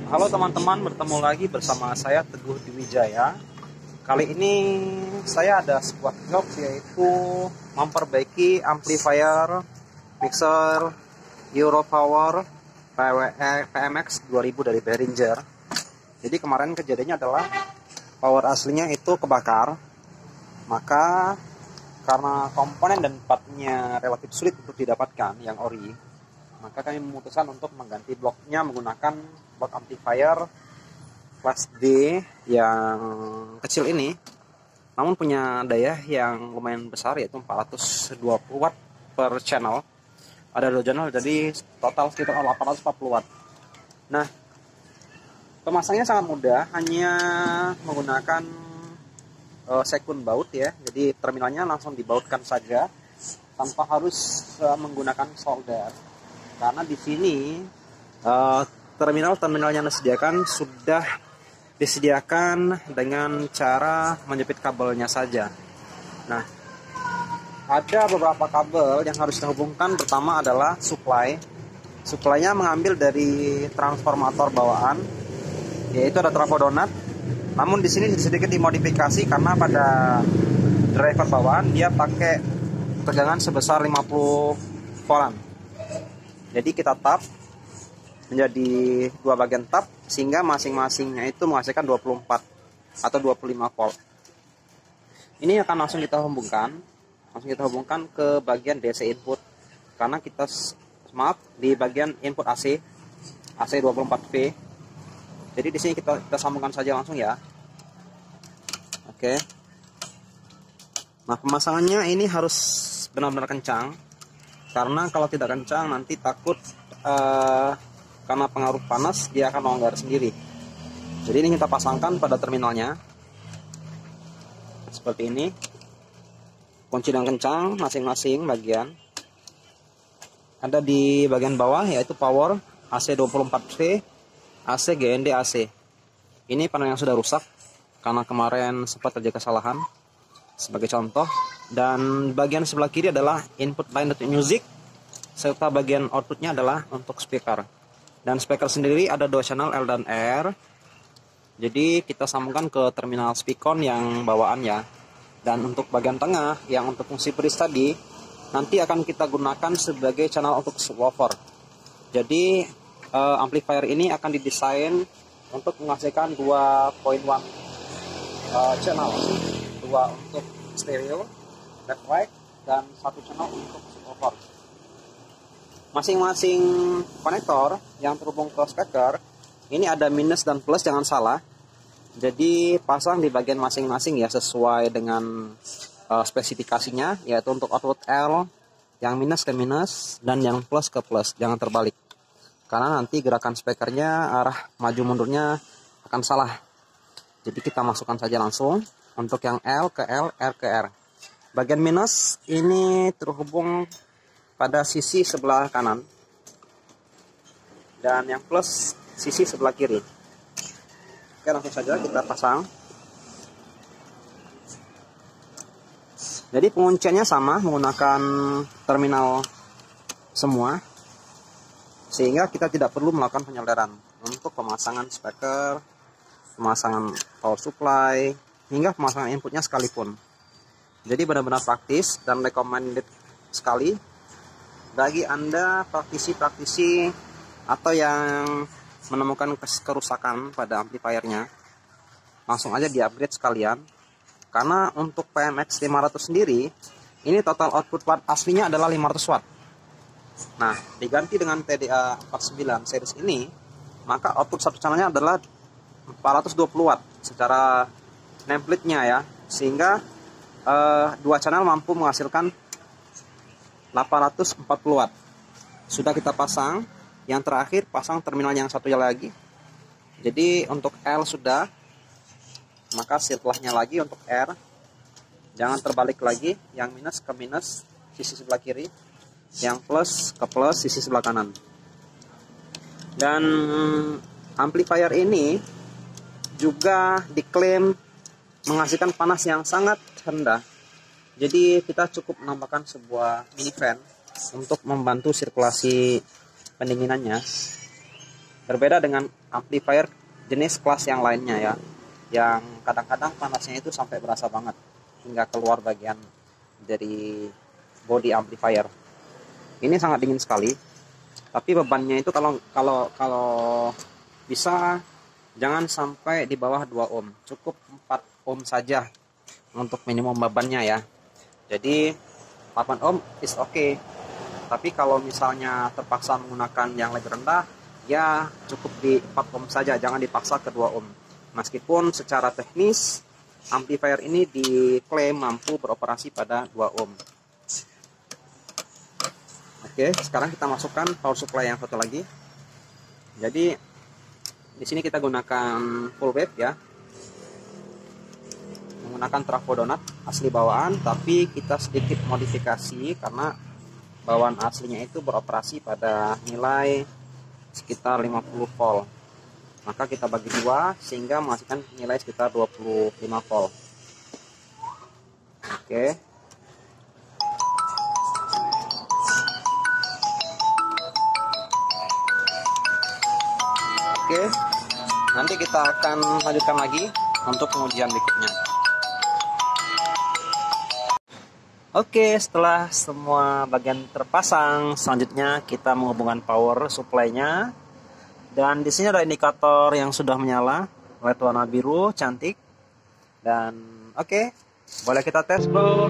Halo teman-teman, bertemu lagi bersama saya Teguh Diwijaya. Kali ini saya ada sebuah job, yaitu memperbaiki amplifier mixer Europower PMX 2000 dari Behringer. Jadi kemarin kejadiannya adalah power aslinya itu kebakar. Maka karena komponen dan partnya relatif sulit untuk didapatkan yang ori, maka kami memutuskan untuk mengganti bloknya menggunakan blok amplifier kelas D yang kecil ini, namun punya daya yang lumayan besar, yaitu 420 watt per channel. Ada 2 channel, jadi total sekitar 840 watt. Nah, pemasangnya sangat mudah, hanya menggunakan sekun baut ya. Jadi terminalnya langsung dibautkan saja tanpa harus menggunakan solder. Karena di sini terminal-terminal yang disediakan sudah disediakan dengan cara menjepit kabelnya saja. Nah, ada beberapa kabel yang harus dihubungkan. Pertama adalah supply. Supply-nya mengambil dari transformator bawaan, yaitu ada trafo donat. Namun di sini sedikit dimodifikasi karena pada driver bawaan dia pakai tegangan sebesar 50 volt. Jadi kita tap menjadi 2 bagian tap, sehingga masing-masingnya itu menghasilkan 24 atau 25 volt. Ini akan langsung kita hubungkan ke bagian DC input, karena kita di bagian input AC 24V. Jadi di sini kita sambungkan saja langsung ya. Oke. Nah, pemasangannya ini harus benar-benar kencang, karena kalau tidak kencang nanti takut karena pengaruh panas dia akan longgar sendiri. Jadi ini kita pasangkan pada terminalnya seperti ini. Kunci dan kencang masing-masing bagian. Ada di bagian bawah, yaitu power AC 24V, AC GND AC. Ini panel yang sudah rusak karena kemarin sempat terjadi kesalahan sebagai contoh. Dan bagian sebelah kiri adalah input line untuk music, serta bagian outputnya adalah untuk speaker. Dan speaker sendiri ada 2 channel L dan R. Jadi kita sambungkan ke terminal speakon yang bawaan ya. Dan untuk bagian tengah yang untuk fungsi bridge tadi, nanti akan kita gunakan sebagai channel untuk subwoofer. Jadi amplifier ini akan didesain untuk menghasilkan 2.1 channel, 2 untuk stereo left right, dan 1 channel untuk subwoofer. Masing-masing konektor yang terhubung ke speaker ini ada minus dan plus, jangan salah. Jadi pasang di bagian masing-masing ya, sesuai dengan spesifikasinya, yaitu untuk output L yang minus ke minus dan yang plus ke plus, jangan terbalik. Karena nanti gerakan speakernya arah maju mundurnya akan salah. Jadi kita masukkan saja langsung untuk yang L ke L, R ke R. Bagian minus ini terhubung pada sisi sebelah kanan, dan yang plus sisi sebelah kiri. Oke, langsung saja kita pasang. Jadi pengunciannya sama, menggunakan terminal semua, sehingga kita tidak perlu melakukan penyolderan untuk pemasangan speaker, pemasangan power supply, hingga pemasangan inputnya sekalipun. Jadi benar-benar praktis dan recommended sekali bagi Anda praktisi-praktisi atau yang menemukan kerusakan pada amplifiernya. Langsung aja di-upgrade sekalian. Karena untuk PMX 500 sendiri, ini total output watt aslinya adalah 500 watt. Nah, diganti dengan TDA 49 series ini, maka output satu channelnya adalah 420 watt secara nameplate-nya ya. Sehingga 2 channel mampu menghasilkan 840 watt. Sudah kita pasang. Yang terakhir pasang terminal yang satunya lagi. Jadi untuk L sudah, maka setelahnya lagi untuk R. Jangan terbalik lagi, yang minus ke minus sisi sebelah kiri, yang plus ke plus sisi sebelah kanan. Dan amplifier ini juga diklaim menghasilkan panas yang sangat rendah. Jadi kita cukup menambahkan sebuah mini fan untuk membantu sirkulasi pendinginannya. Berbeda dengan amplifier jenis kelas yang lainnya ya, yang kadang-kadang panasnya itu sampai berasa banget hingga keluar bagian dari body amplifier. Ini sangat dingin sekali, tapi bebannya itu kalau bisa jangan sampai di bawah 2 ohm, cukup 4 ohm saja untuk minimum bebannya ya. Jadi 8 ohm is okay, tapi kalau misalnya terpaksa menggunakan yang lebih rendah, ya cukup di 4 ohm saja, jangan dipaksa ke 2 ohm. Meskipun secara teknis amplifier ini diklaim mampu beroperasi pada 2 ohm. Oke, sekarang kita masukkan power supply yang satu lagi. Jadi di sini kita gunakan full wave ya, menggunakan trafo donat asli bawaan, tapi kita sedikit modifikasi karena bawaan aslinya itu beroperasi pada nilai sekitar 50 volt. Maka kita bagi dua sehingga menghasilkan nilai sekitar 25 volt. Oke. Oke. Nanti kita akan lanjutkan lagi untuk pengujian berikutnya. Oke, setelah semua bagian terpasang, selanjutnya kita menghubungkan power supply-nya. Dan di sini ada indikator yang sudah menyala, LED warna biru, cantik. Dan oke, boleh kita tes bro.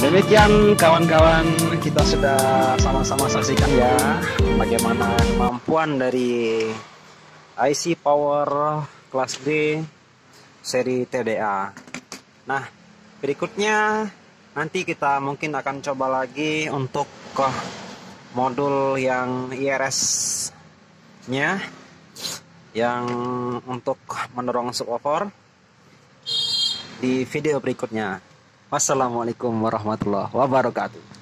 Demikian kawan-kawan, kita sudah sama-sama saksikan ya bagaimana kemampuan dari IC power kelas D seri TDA. Nah, berikutnya nanti kita mungkin akan coba lagi untuk ke modul yang IRS-nya yang untuk mendorong subwoofer di video berikutnya. Wassalamualaikum warahmatullahi wabarakatuh.